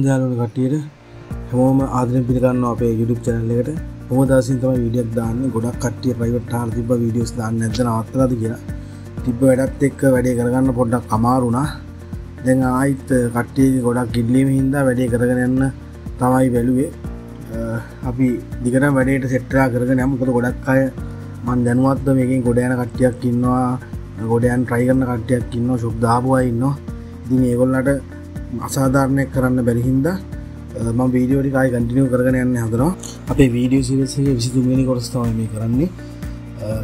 යාළුවෝ කට්ටියට හැමෝම ආදරෙන් පිළිගන්නවා අපේ YouTube channel එකට. කොහොමද දවසින් තමයි වීඩියෝක් දාන්නේ. ගොඩක් කට්ටිය ප්‍රයිවට් ආහාර තිබ්බ වීඩියෝස් දාන්න නැද්ද නවත්තලාද කියලා. තිබ්බ වැඩත් එක්ක වැඩේ කරගන්න පොඩ්ඩක් අමාරු වුණා. දැන් ආයිත් කට්ටියගේ ගොඩක් ඉල්ලීම හින්දා වැඩේ කරගෙන යන්න තමයි බැලුවේ. අපි දිගටම වැඩේට සෙට් කරගෙන යමු. මොකද ගොඩක් අය මම දැනුවත්ව මේකෙන් ගොඩ යන කට්ටියක් ඉන්නවා. ගොඩ යන try කරන කට්ටියක් ඉන්නවා. ෂොප් දාපු අය ඉන්නවා. ඉතින් ඒගොල්ලන්ට අසාධාරණයක් කරන්න බැරි හින්දා මම වීඩියෝ ටික ආයි කන්ටිනියු කරගෙන යන්න හදනවා. අපේ වීඩියෝ සීරීස් එකේ 23 වෙනි කොටස තමයි මේ කරන්නේ.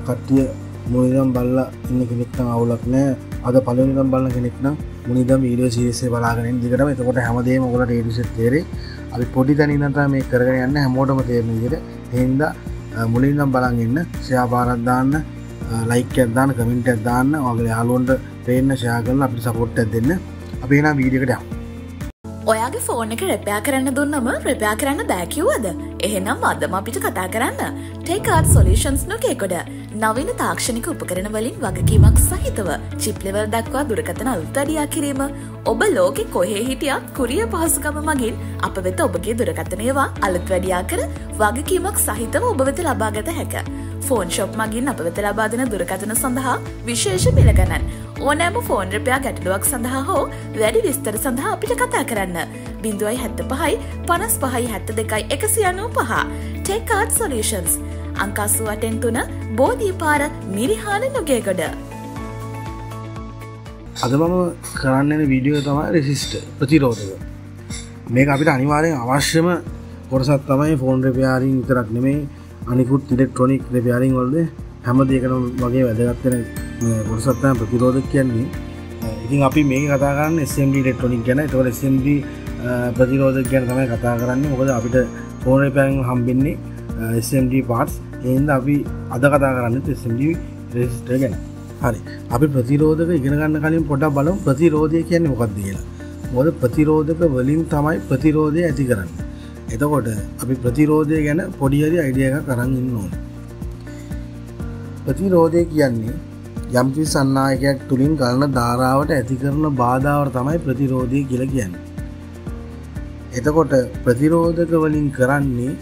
කට්ටිය මුලින්ම බලලා ඉන්න කෙනෙක් නම් අවුලක් නැහැ. අද පළවෙනිදම බලන කෙනෙක් නම් මුලින්ම වීඩියෝ සීරීස් එක බලාගෙන ඉන්න දිගටම. එතකොට හැමදේම ඔයගොල්ලන්ට A to Z තේරෙයි. අපි පොඩි තැන ඉඳන් තමයි මේක කරගෙන යන්නේ හැමෝටම තේරෙන විදිහට. ඒ හින්දා මුලින්ම බලන් ඉන්න. ෂෙයා පාරක් දාන්න, ලයික් එකක් දාන්න, කමෙන්ට් එකක් දාන්න. ඔයගොල්ලෝ යාළුවන්ට පේන්න ෂෙයා කරලා අපිට සපෝට් එකක් දෙන්න. අපි එනවා වීඩියෝ එකට යමු. ඔයාගේ ෆෝන් එක රිපෙයාර් කරන්න දුන්නම රිපෙයාර් කරන්න බෑ කිව්වද? එහෙනම් අදම අපිට කතා කරන්න Take Art Solutions නොකේකොඩ නවීන තාක්ෂණික උපකරණ වලින් වගකීමක් සහිතව චිප් ලෙවල් දක්වා දුරකථන අලුත්වැඩියා කිරීම. ඔබ ලෝකෙ කොහේ හිටියත් කුරියර් පහසුකම මගින් අප වෙත ඔබගේ දුරකථන ඒවා අලුත්වැඩියා කර වගකීමක් සහිතව ඔබ වෙත ලබා ගත හැක. ෆෝන් ෂොප් මගින් අප වෙත ලබා දෙන දුරකථන සඳහා විශේෂ මිල ගණන්. ඕනෑම ෆෝන් රිපෙයාර් ගැටලුවක් සඳහා හෝ වැඩි විස්තර සඳහා අපිට කතා කරන්න 075 55 72 195. Take Art Solutions අංක 88 බෝධි පාර මිරිහාන නුගේගොඩ. අද මම කරන්න යන වීඩියෝ තමයි රෙසිස්ටර් ප්‍රතිරෝධක. මේක අපිට අනිවාර්යෙන් අවශ්‍යම කොටසක් තමයි ෆෝන් රිපෙයාරින් විතරක් නෙමෙයි අනිකුත් ඉලෙක්ට්‍රොනික රිපෙයාරින් වලදී හැම දෙයකටම වගේ වැදගත් වෙන කොටසක් තමයි ප්‍රතිරෝධක කියන්නේ. ඉතින් අපි මේක කතා කරන්නේ SMD ඉලෙක්ට්‍රොනික ගැන. ඒතකොට SMD ප්‍රතිරෝධක ගැන තමයි කතා කරන්නේ. මොකද අපිට ෆෝන් රිපෙයාරින් හම්බෙන්නේ SMD parts. ඒ හින්දා අපි අද කතා කරන්නේ SMD රෙසිස්ටර් ගැන. හරි. අපි ප්‍රතිරෝධක ඉගෙන ගන්න කලින් පොඩ්ඩක් බලමු ප්‍රතිරෝධය කියන්නේ මොකක්ද කියලා. මොකද ප්‍රතිරෝධක වලින් තමයි ප්‍රතිරෝධය ඇති කරන්නේ. එතකොට අපි ප්‍රතිරෝධය ගැන පොඩි හරි අයිඩියා එකක් අරන් ඉන්න ඕනේ. ප්‍රතිරෝධය කියන්නේ යම්කිසි සන්නායකයක් තුලින් ගලන ධාරාවට ඇති කරන බාධාවට තමයි ප්‍රතිරෝධය කියලා කියන්නේ. එතකොට ප්‍රතිරෝධක වලින් කරන්නේ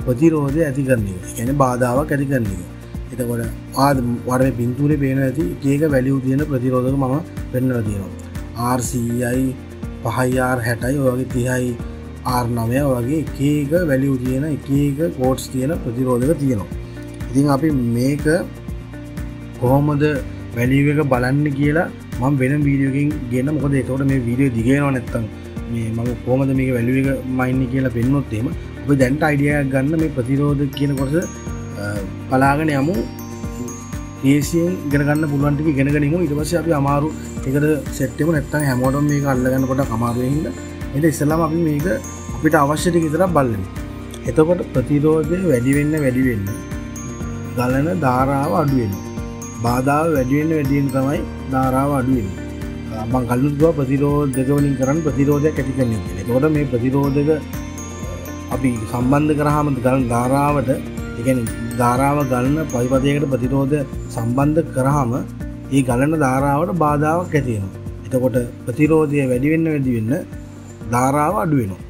ප්‍රතිරෝධය ඇති කරන එක. ඒ කියන්නේ බාධාවක් ඇති කරන එක. එතකොට වඩේ පින්තූරේ පේන ඇති එක වැලියු තියෙන ප්‍රතිරෝධක මම පෙන්නලා තියෙනවා. R100යි 5යි R60යි ඔය වගේ 30යි R9 වගේ එක වැලියු තියෙන එක කෝඩ්ස් තියෙන ප්‍රතිරෝධක තියෙනවා. ඉතින් අපි මේක කොහොමද වැලියු එක බලන්න කියලා මම වෙන වීඩියෝ එකකින් ගේන්න. මොකද ඒකට මේ වීඩියෝ දිග වෙනවා නැත්තම් මේ මම කොහොමද මේක වැලියු එක මයින්නේ කියලා පෙන්නොත් එහෙම ඔබ දැන්ට අයිඩියා එකක් ගන්න මේ ප්‍රතිරෝධක කියන කොටස බලාගෙන යමු. ඒසියෙන් ඉගෙන ගන්න පුළුවන් ටික ඉගෙනගෙන ඉමු. ඊට පස්සේ අපි අමාරු එකට සෙට් වෙමු. නැත්තම් හැමෝටම මේක අල්ලගන්න පොඩක් අමාරු වෙනින්ද. එහෙනම් ඉස්සෙල්ලාම අපි මේක අපිට අවශ්‍ය ටික විතරක් බලමු. එතකොට ප්‍රතිරෝධය වැඩි වෙන්න ගලන ධාරාව අඩු වෙනවා. බාධාව වැඩි වෙන්න තමයි ධාරාව අඩු වෙන්නේ. මම කලින් කිව්වා ප්‍රතිරෝධක වලින් කරන්නේ ප්‍රතිරෝධයක් ඇති කරන්න කියලා. එතකොට මේ ප්‍රතිරෝධක අපි සම්බන්ධ කරාම ගලන ධාරාවට, ඒ කියන්නේ ධාරාව ගලන පරිපථයකට ප්‍රතිරෝධ සම්බන්ධ කරාම ඒ ගලන ධාරාවට බාධාවක් ඇති වෙනවා. එතකොට ප්‍රතිරෝධය වැඩි වෙන්න ධාරාව අඩු වෙනවා.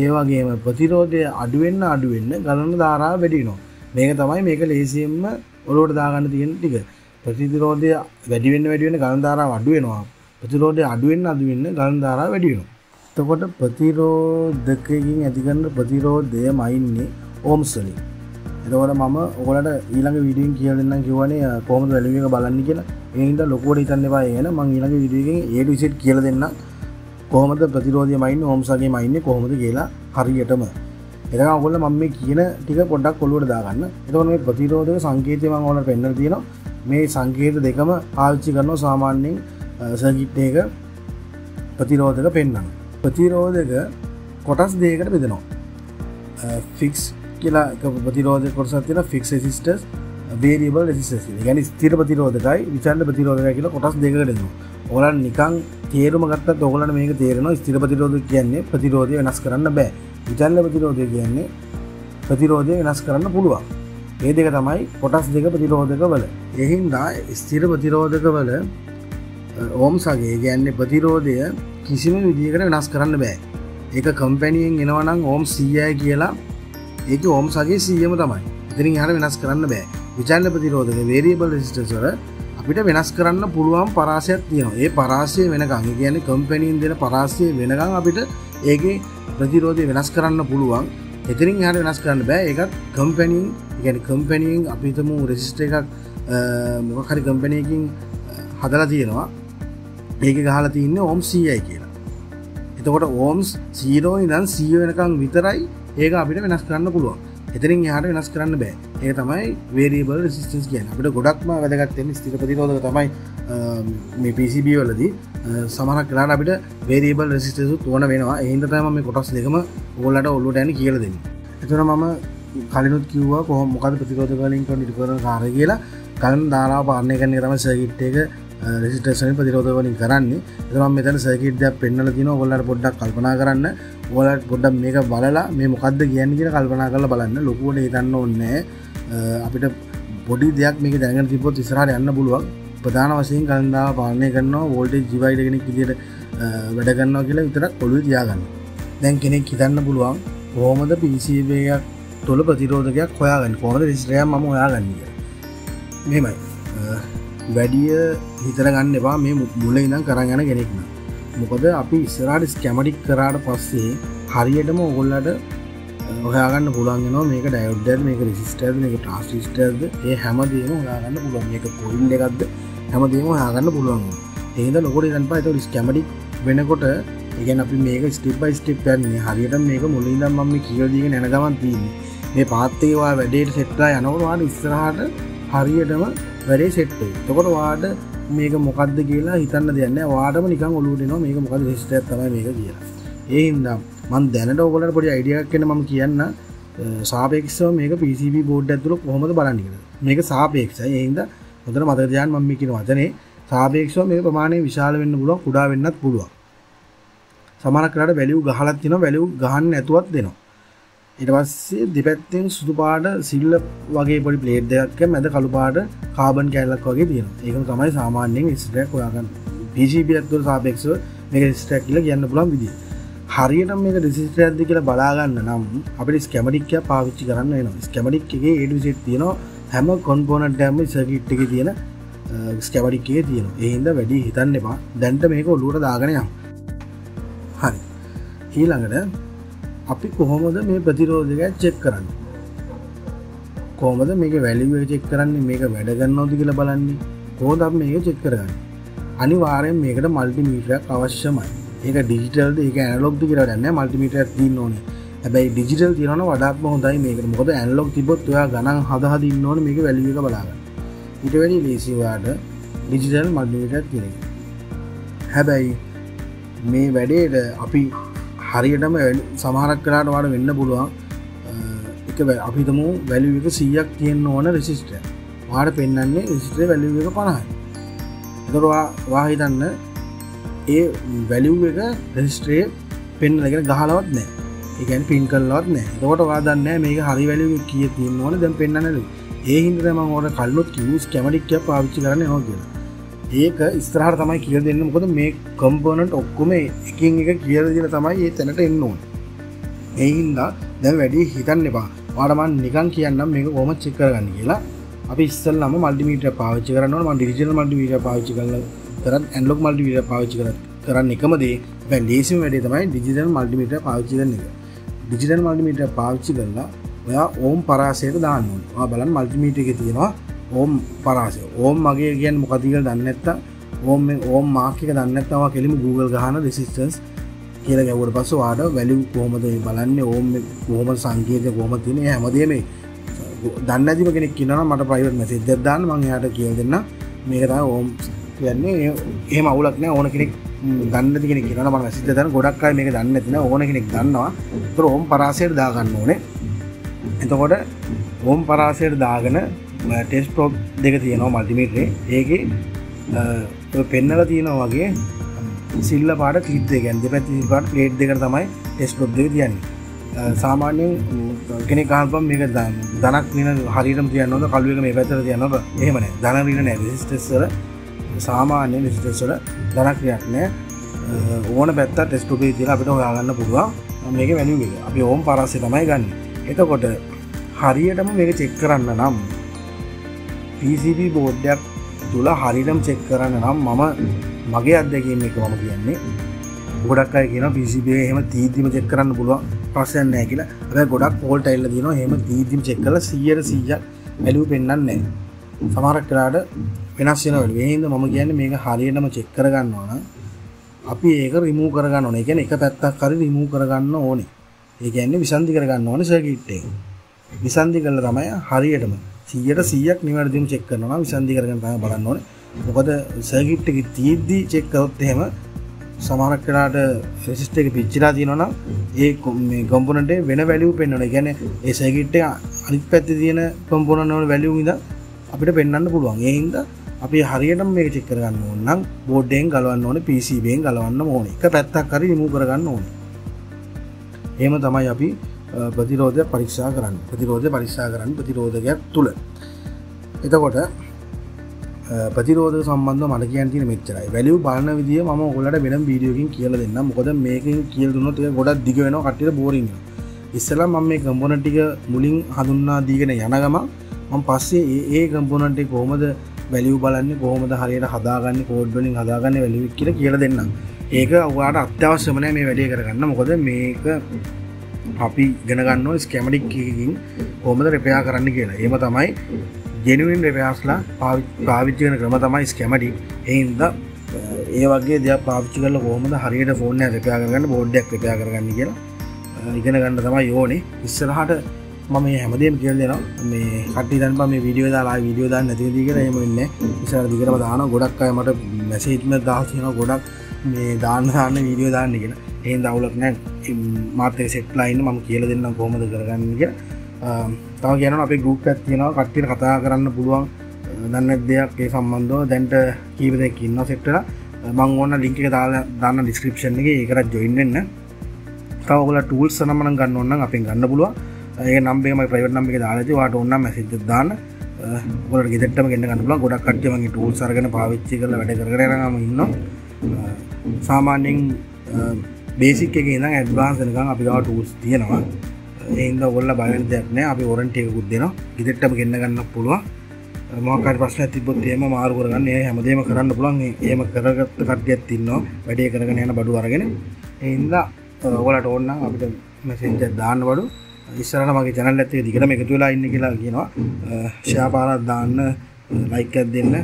ඒ වගේම ප්‍රතිරෝධය අඩු වෙන්න ගලන ධාරාව වැඩි වෙනවා. මේක තමයි මේක ලේසියෙන්ම ඔලුවට දාගන්න තියෙන ටික. ප්‍රතිරෝධය වැඩි වෙන්න ගලන ධාරාව අඩු වෙනවා. ප්‍රතිරෝධය අඩු වෙන්න ගලන ධාරාව වැඩි වෙනවා. එතකොට ප්‍රතිරෝධකකින් ඇති කරන ප්‍රතිරෝධයම ඉන්නේ ඕම්ස් වලින්. එතකොට මම ඔයාලට ඊළඟ වීඩියෝ එකෙන් කියලා දෙන්නම් කිව්වනේ කොහොමද වැලියු එක බලන්නේ කියලා. ඒ හින්දා ලොකුවට හිතන්න එපා. එහෙනම් මම ඊළඟ වීඩියෝ එකෙන් A to Z කියලා දෙන්නම්. කොහොමද ප්‍රතිරෝධයම ඉන්නේ ඕම්ස් වගේම ඉන්නේ කොහොමද කියලා හරියටම. එතන ඔයගොල්ලෝ මම මේ කියන ටික පොඩ්ඩක් ඔලුවට දාගන්න. එතකොට මේ ප්‍රතිරෝධක සංකේතය මම ඔයාලට පෙන්නලා තියෙනවා. මේ සංකේත දෙකම පාවිච්චි කරනවා සාමාන්‍යයෙන් සර්කිට් එක ප්‍රතිරෝධක පෙන්වන්න. ප්‍රතිරෝධක කොටස් දෙකකට බෙදෙනවා. ෆික්ස් කියලා එක ප්‍රතිරෝධක කොටසක් තියෙනවා. ෆික්ස් රෙසිස්ටර්ස්, වේරියබල් රෙසිස්ටර්ස් කියලා. يعني ස්ථිර ප්‍රතිරෝධකයි විචලන ප්‍රතිරෝධකයි කියලා කොටස් දෙකකට බෙදෙනවා. ඔයාලන් නිකන් තේරුම ගත්තත් ඔයගොල්ලන්ට මේක තේරෙනවා. ස්ථිර ප්‍රතිරෝධක කියන්නේ ප්‍රතිරෝධය වෙනස් කරන්න බෑ. විචලන ප්‍රතිරෝධය කියන්නේ ප්‍රතිරෝධය වෙනස් කරන්න පුළුවන්. මේ දෙක තමයි කොටස් දෙක ප්‍රතිරෝධක වල. ඒ හින්දා ස්ථිර ප්‍රතිරෝධක වල ඕම්ස් වගේ කියන්නේ ප්‍රතිරෝධය කිසිම විදිහකට වෙනස් කරන්න බෑ. ඒක කම්පැනියෙන් එනවා නම් ඕම් 100යි කියලා ඒකේ ඕම්ස් අගේ 100ම තමයි. ඉතින් එහාට වෙනස් කරන්න බෑ. විචලන ප්‍රතිරෝධක වේරියබල් රෙසිස්ටන්ස් වල අපිට වෙනස් කරන්න පුළුවන් පරාසයක් තියෙනවා. ඒ පරාසය වෙනකන් ඒ කියන්නේ කම්පැනියෙන් දෙන පරාසය වෙනකන් අපිට ඒකේ ප්‍රතිරෝධය වෙනස් කරන්න පුළුවන්. එතනින් එහාට වෙනස් කරන්න බෑ. ඒකත් කම්පැනියෙන් කියන්නේ කම්පැනියෙන් අපි හිතමු රෙසිස්ටර් එකක් මොකක් හරි කම්පැනියකින් හදලා තියෙනවා. මේකේ ගහලා තින්නේ ඕම් 100යි කියලා. එතකොට ඕම්ස් 0 ඉඳන් 100 වෙනකන් විතරයි ඒක අපිට වෙනස් කරන්න පුළුවන්. එතනින් එහාට වෙනස් කරන්න බෑ. ඒක තමයි වේරියබල් රෙසිස්ටන්ස් කියන්නේ. අපිට ගොඩක්ම වැදගත් වෙන්නේ ස්ථිර ප්‍රතිරෝධක තමයි මේ PCB වලදී. සමහරක් වෙලාවට අපිට වේරියබල් රෙසිස්ටන්ස් උත් වෙනවා. ඒ හින්දා තමයි මම මේ කොටස් දෙකම ඕගොල්ලන්ට ඔළුවට යන්නේ කියලා දෙන්නේ. එතන මම කලිනුත් කිව්වා කොහොම මොකද ප්‍රතිරෝධක වලින් කන්ඩිට කරන කාර්යය කියලා. කලින් ධාරාව පාලනය කරන එක තමයි සර්කිට් එක රෙසිස්ටන්ස් වලින් ප්‍රතිරෝධක වලින් කරන්නේ. එතන මම මෙතන සර්කිට් එකක් පෙන්නලා තිනවා. ඔයගොල්ලන්ට පොඩ්ඩක් කල්පනා කරන්න. ඔයාලට පොඩ්ඩක් මේක බලලා මේ මොකද්ද කියන්නේ කියලා කල්පනා කරලා බලන්න. ලොකුවට හිතන්න ඕනේ නැහැ. අපිට පොඩි දෙයක් මේක දැනගෙන තිබ්බොත් ඉස්සරහට යන්න පුළුවන්. ප්‍රධාන වශයෙන් කලින්දාව පාලනය කරනවා වෝල්ටේජ් ඩිවයිඩර් කෙනෙක් විදියට වැඩ කරනවා කියලා විතරක් ඔළුවේ තියාගන්න. දැන් කෙනෙක් හිතන්න පුළුවන් කොහොමද PCB එකක් තුළ ප්‍රතිරෝධකයක් හොයාගන්නේ? කොහොමද රෙසිස්ටර් එකක් මම හොයාගන්නේ කියලා. මෙහෙමයි. වැඩිය හිතර ගන්න එපා මේ මුල ඉඳන් කරන් යන කෙනෙක් නම්. මොකද අපි ඉස්සරහට ස්කැමටික් කරාට පස්සේ හරියටම ඔයගොල්ලන්ට හොයාගන්න පුළුවන් වෙනවා මේක ඩයෝඩ් එකක්ද මේක රෙසිස්ටර්ද මේක ට්‍රාන්සිස්ටර්ද ඒ හැමදේම හොයාගන්න පුළුවන්. මේක කොයිල් එකක්ද හැමදේම හොයාගන්න පුළුවන්. ඒ හින්දා ලොකෝට ඉඳන්පා ඒක ස්කැමටික් වෙනකොට ඒ කියන්නේ අපි මේක ස්ටෙප් බයි ස්ටෙප් යන්නේ හරියට මේක මුලින් ඉඳන් මම මේ කියලා දීගෙන යන ගමන් තියෙන්නේ. මේ පාත් එකේ වා වැඩේට සෙට් වෙලා යනකොට වාට ඉස්සරහට හරියටම වැඩේ සෙට් වෙයි. එතකොට වාට මේක මොකද්ද කියලා හිතන්න දෙයක් නැහැ. වාටම නිකන් ඔලුවට එනවා මේක මොකද්ද රෙසිස්ටර් තමයි මේක කියලා. ඒ හින්දා මම දැනට ඔයගොල්ලන්ට පොඩි අයිඩියා එකක් දෙන්න මම කියන්න සාපේක්ෂව මේක PCB බෝඩ් එක ඇතුළේ කොහොමද බලන්නේ කියලා. මේක සාපේක්ෂයි. ඒ හින්දා හොඳට මතක තියාගන්න මම මේ කියන වචනේ සාපේක්ෂව මේක ප්‍රමාණය විශාල වෙන්න පුළුවන් කුඩා වෙන්නත් පුළුවන්. සමහර කරාට වැලියු ගහලක් තියෙනවා වැලියු ගහන්න නැතුවත් දෙනවා. ඊට පස්සේ දෙපැත්තෙන් සුදු පාට සිල්ල වගේ පොඩි ප්ලේට් දෙකක් මැද කළු පාට කාබන් කැලලක් වගේ තියෙනවා. ඒකම තමයි සාමාන්‍යයෙන් රෙසිස්ටර් එකක් හොයාගන්න. PCB එකට සාපේක්ෂව මේක රෙසිස්ටර් එකක් කියලා කියන්න පුළුවන් විදිය. හරියටම මේක රෙසිස්ටර් එකක්ද කියලා බලා ගන්න නම් අපිට ස්කැමටික් එක පාවිච්චි කරන්න වෙනවා. ස්කැමටික් එකේ A to Z තියෙනවා. හැම කොම්පොනන්ට් එකක්ම සර්කිට් එකේ තියෙන ස්කැමටික් එකේ තියෙනවා. ඒ හින්දා වැඩි හිතන්න එපා. දැන්ට මේක ඔලුවට දාගෙන යන්න. හරි. ඊළඟට අපි කොහොමද මේ ප්‍රතිරෝධකය චෙක් කරන්නේ? කොහොමද මේකේ වැලියු එක චෙක් කරන්නේ? මේක වැඩ ගන්නවද කියලා බලන්නේ. කොහොමද අපි මේක චෙක් කරගන්නේ? අනිවාර්යෙන් මේකට මල්ටිමීටරයක් අවශ්‍යමයි. ඒක ඩිජිටල්ද ඒක ඇනලොග්ද කියලා වැඩක් නැහැ. මල්ටිමීටරයක් තියෙන්න ඕනේ. හැබැයි ඩිජිටල් තියනවා නම් වඩාත්ම හොඳයි මේකට. මොකද ඇනලොග් තිබ්බොත් ඔයා ගණන් හද ඉන්න ඕනේ මේකේ වැලියු එක බලාගන්න. ඊට වැඩි ලේසි ඔයාට ඩිජිටල් මල්ටිමීටරයක් තියෙන එක. හැබැයි මේ වැඩේට අපි හරියටම සමහරක් වෙලාවට වාට වෙන්න පුළුවන් එක අපි හිතමු වැලියු එක 100ක් තියෙන්න ඕන රෙසිස්ටර්. වාට පෙන්වන්නේ රෙසිස්ටර් වැලියු එක 50යි. ඒතකොට වා හිතන්න ඒ වැලියු එක රෙසිස්ටරේ පෙන්වලා කියන ගහලවත් නැහැ. ඒ කියන්නේ පින් කරලවත් නැහැ. එතකොට ඔයා දන්නේ නැහැ මේක හරි වැලියු එක කීයක් තියෙන්න ඕන දැන් පෙන්වන්න නේද? ඒ හින්දා මම ඔයාලට කලිනුත් කිව්වා ස්කැමටික් එක පාවිච්චි කරන්න ඕන කියලා. ඒක ඉස්සරහට තමයි කියලා දෙන්නේ. මොකද මේ කම්පොනන්ට් ඔක්කොම එකින් එක කියලා දීලා තමයි මේ තැනට එන්න ඕනේ. ඒ හින්දා දැන් වැඩි හිතන්න එපා. ඔයාලට මම නිකන් කියන්නම් මේක කොහොමද චෙක් කරගන්නේ කියලා. අපි ඉස්සෙල්ලාම මල්ටිමීටර් පාවිච්චි කරන්න ඕනේ. මම ඩිජිටල් මල්ටිමීටර් පාවිච්චි කරලා කරත් ඇනලොග් මල්ටිමීටර් පාවිච්චි කරන්න එකම දේ. හැබැයි ලේසිම වැඩේ තමයි ඩිජිටල් මල්ටිමීටර් පාවිච්චි කරන එක. ඩිජිටල් මල්ටිමීටර් පාවිච්චි කරලා ඔයා ඕම් පරාසයට දාන්න ඕනේ. ඔයා බලන්න මල්ටිමීටර් එකේ තියෙනවා ඕම් පරාසය. ඕම් මගේ කියන්නේ මොකද කියලා දන්නේ නැත්තම් ඕම් මාක් එක දන්නේ නැත්නම් ඔයා කෙලිම Google ගහන resistance කියලා ගැවුවට පස්සේ ඔයාට වැලියු කොහොමද බලන්නේ ඕම් කොහොමද සංකේතය කොහොමද තියෙන්නේ හැමදේම දන්නේ නැතිව කෙනෙක් කියනවා නම් මට ප්‍රයිවට් මැසේජ් එකක් දාන්න මම එයාට කියලා දෙන්න මේක තමයි ඕම් කියන්නේ එහෙම අවුලක් නැහැ ඕන කෙනෙක් දන්නේ නැති කෙනෙක් කියනවා නම් මම මැසේජ් එක දාන්න ගොඩක් අය මේක දන්නේ නැති නෑ ඕන කෙනෙක් දන්නවා ඒතර ඕම් පරාසයට දා ගන්න ඕනේ එතකොට ඕම් පරාසයට දාගෙන ටෙස්ට් ප්‍රොබ් දෙක තියෙනවා මල්ටිමීටරේ ඒකේ ඔය පෙන්නලා තියෙනවා වගේ සිල්ල පාට ක්ලිප් දෙක කියන්නේ දෙපැත්තේ සිල් පාට ප්ලේට් දෙකට තමයි ටෙස්ට් ප්‍රොබ් දෙක තියන්නේ සාමාන්‍යයෙන් කෙනෙක් අහපම් මේක ධනක් ඍණ හරියටම තියන්නවද කළු එක මේ පැත්තට තියන්නවද එහෙම නැහැ ධන ඍණ නැහැ රෙසිස්ටන්ස් වල සාමාන්‍ය රෙසිස්ටන්ස් වල ධනක් ක්‍රියාවක් නැහැ ඕන පැත්ත ටෙස්ට් ප්‍රොබ් එකේ තියලා අපිට හොයාගන්න පුළුවන් මේක වැලියු එක. අපි ඕම් පරස්සේ තමයි ගන්න. එතකොට හරියටම මේක චෙක් කරන්න නම් PCB බෝඩ් එකක් තුල හරියටම චෙක් කරන්න නම් මගේ අත්දැකීම් එක මම කියන්නේ ගොඩක් අය කියනවා PCB එක එහෙම තීද්දිම චෙක් කරන්න පුළුවන් ප්‍රශ්නයක් නැහැ කියලා. හැබැයි ගොඩක් ෆෝල්ට් ඇවිල්ලා තියෙනවා එහෙම තීද්දිම චෙක් කරලා 100% වැලියු පෙන්වන්නේ නැහැ. සමහරක් වෙලාවට වෙනස් වෙනවා. ඒ හින්දා මම කියන්නේ මේක හරියටම චෙක් කරගන්න ඕන. අපි ඒක රිමූව් කරගන්න ඕනේ. ඒ කියන්නේ එක පැත්තක් හරි රිමූව් කරගන්න ඕනේ. ඒ කියන්නේ විසන්ධි කරගන්න ඕනේ සර්කිට් එක. විසන්ධි කළා තමයි හරියටම 100%ක් නිවැරදිවම චෙක් කරනවා. විසන්ධි කරගෙන තමයි බලන්න ඕනේ. මොකද සර්කිට් එකේ තීද්දි චෙක් කරොත් එහෙම සමහරක් වෙලාවට රෙසිස්ටර් එක පිච්චිලා තියෙනවා නම් ඒ මේ කම්පොනන්ට් එක වෙන වැලියු පෙන්වනවා. ඒ කියන්නේ ඒ සර්කිට් එක අනිත් පැත්තේ තියෙන කම්පොනන්ට් වල වැලියු ඉඳන් අපිට පෙන්වන්න පුළුවන්. ඒ හින්දා අපි හරියටම මේක චෙක් කරගන්න ඕන නම් බෝඩ් එකෙන් ගලවන්න ඕනේ, PCB එකෙන් ගලවන්න ඕනේ. එක පැත්තක් හරි රිමූව් කරගන්න ඕනේ. එහෙම තමයි අපි ප්‍රතිරෝධය පරීක්ෂා කරන්නේ. ප්‍රතිරෝධය පරීක්ෂා කරන්නේ ප්‍රතිරෝධකයක් තුල. එතකොට ප්‍රතිරෝධක සම්බන්ධව මට කියන්න තියෙන මෙච්චරයි. වැලියු බලන විදිය මම ඔයගොල්ලන්ට වෙනම වීඩියෝකින් කියලා දෙන්නම්. මොකද මේකෙන් කියලා දුන්නොත් ඒක ගොඩක් දිග වෙනවා, කට්ටියට බෝරින් වෙනවා. ඉස්සෙල්ලා මම මේ කම්පොනන්ට් ටික මුලින් හඳුන්වා දීගෙන යන ගමන් මම පස්සේ ඒ කම්පොනන්ට් එක කොහොමද වැලියු බලන්නේ, කොහොමද හරියට හදාගන්නේ, කෝඩ් වලින් හදාගන්නේ වැලියු කියලා දෙන්නම්. ඒක ඔයාලට අත්‍යවශ්‍යම නැහැ මේ වැඩේ කරගන්න. මොකද මේක අපි ඉගෙන ගන්න ඕනේ ස්කෙමැටික් එකකින් කොහොමද රිපෙයාර් කරන්න කියලා. එහෙම තමයි ජෙනුයින් රිපෙයාර්ස්ලා පාවිච්චි කරන ක්‍රම තමයි ස්කෙමැටික්. ඒ හින්දා ඒ වගේ දේවල් පාවිච්චි කරලා කොහොමද හරියට ෆෝන් එක රිපෙයාර් කරගන්න, බෝඩ් එකක් රිපෙයාර් කරගන්න කියලා ඉගෙන ගන්න තමයි ඕනේ. ඉස්සරහට මම මේ හැමදේම කියලා දෙනවා. මේ කට්ටිය දැන් මේ වීඩියෝ දාලා වීඩියෝ දාන්න නැති විදිහ කියලා එහෙම වෙන්නේ නැහැ. ඉස්සරහ දිගටම දානවා. ගොඩක් අය මට මැසේජ් එකක් දාලා තියෙනවා ගොඩක් මේ දාන්න වීඩියෝ දාන්න කියලා. එහෙන් දවුලක් නැහැ. මාත් එක සෙට්ලා ඉන්න මම කියලා දෙන්නම් කොහොමද කරගන්නේ කියලා. තව කියනවා අපේ ගෲප් එකක් තියෙනවා. කට්ටියට කතා කරන්න පුළුවන් දන්නේ දෙයක් ඒ සම්බන්ධව දැන්ට කීප දෙනෙක් ඉන්නවා සෙට් වෙලා. මම ඕන ලින්ක් එක දාලා දාන්න ඩිස්ක්‍රිප්ෂන් එකේ ඒකට ජොයින් වෙන්න. තව ඔයගොල්ලෝ ටූල්ස් නම් ගන්න ඕන නම් අපෙන් ගන්න පුළුවන්. ඒ නම්බර් එක මගේ ප්‍රයිවට් නම්බර් එක දාලා ඉතින් ඔයාලට ඕන නම් මැසේජ් එකක් දාන්න. ඔයගොල්ලෝ ගෙදරටම ගෙන්න ගන්න පුළුවන්. ගොඩක් කට්ටිය මගේ ටූල්ස් අරගෙන පාවිච්චි කරලා වැඩ කරගෙන යනවාම ඉන්නවා. සාමාන්‍යයෙන් බේසික් එකේ ඉඳන් ඇඩ්වාන්ස් වෙනකන් අපි ගාව ටූල්ස් තියෙනවා. ඒ හින්දා ඔයගොල්ලෝ බය වෙන්න දෙයක් නැහැ. අපි වොරන්ටි එකකුත් දෙනවා. ගෙදරටම ගෙන්න ගන්න පුළුවන්. මොකක් හරි ප්‍රශ්නයක් තිබ්බොත් එහෙම මාරු කරගන්න. ඒ හැමදේම කරන්න පුළුවන්. එහෙම කරගත්ත කට්ටියක් ඉන්නවා. වැඩේ කරගෙන යන බඩු අරගෙන. ඒ හින්දා ඔයාලට ඕන නම් අපිට මැසේජ් එකක් දාන්න බඩු. ඉස්සරහට මගේ channel එකත් එක්ක දිගටම එකතු වෙලා ඉන්න කියලා කියනවා. ෂෙයා පාරක් දාන්න, ලයික් එකක් දෙන්න,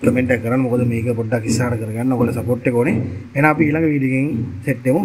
කමෙන්ට් එකක් කරන්න. මොකද මේක පොඩ්ඩක් ඉස්සරහට කරගන්න ඔයාලගේ සපෝට් එක ඕනේ. එහෙනම් අපි ඊළඟ වීඩියෝ එකෙන් සෙට් වෙමු.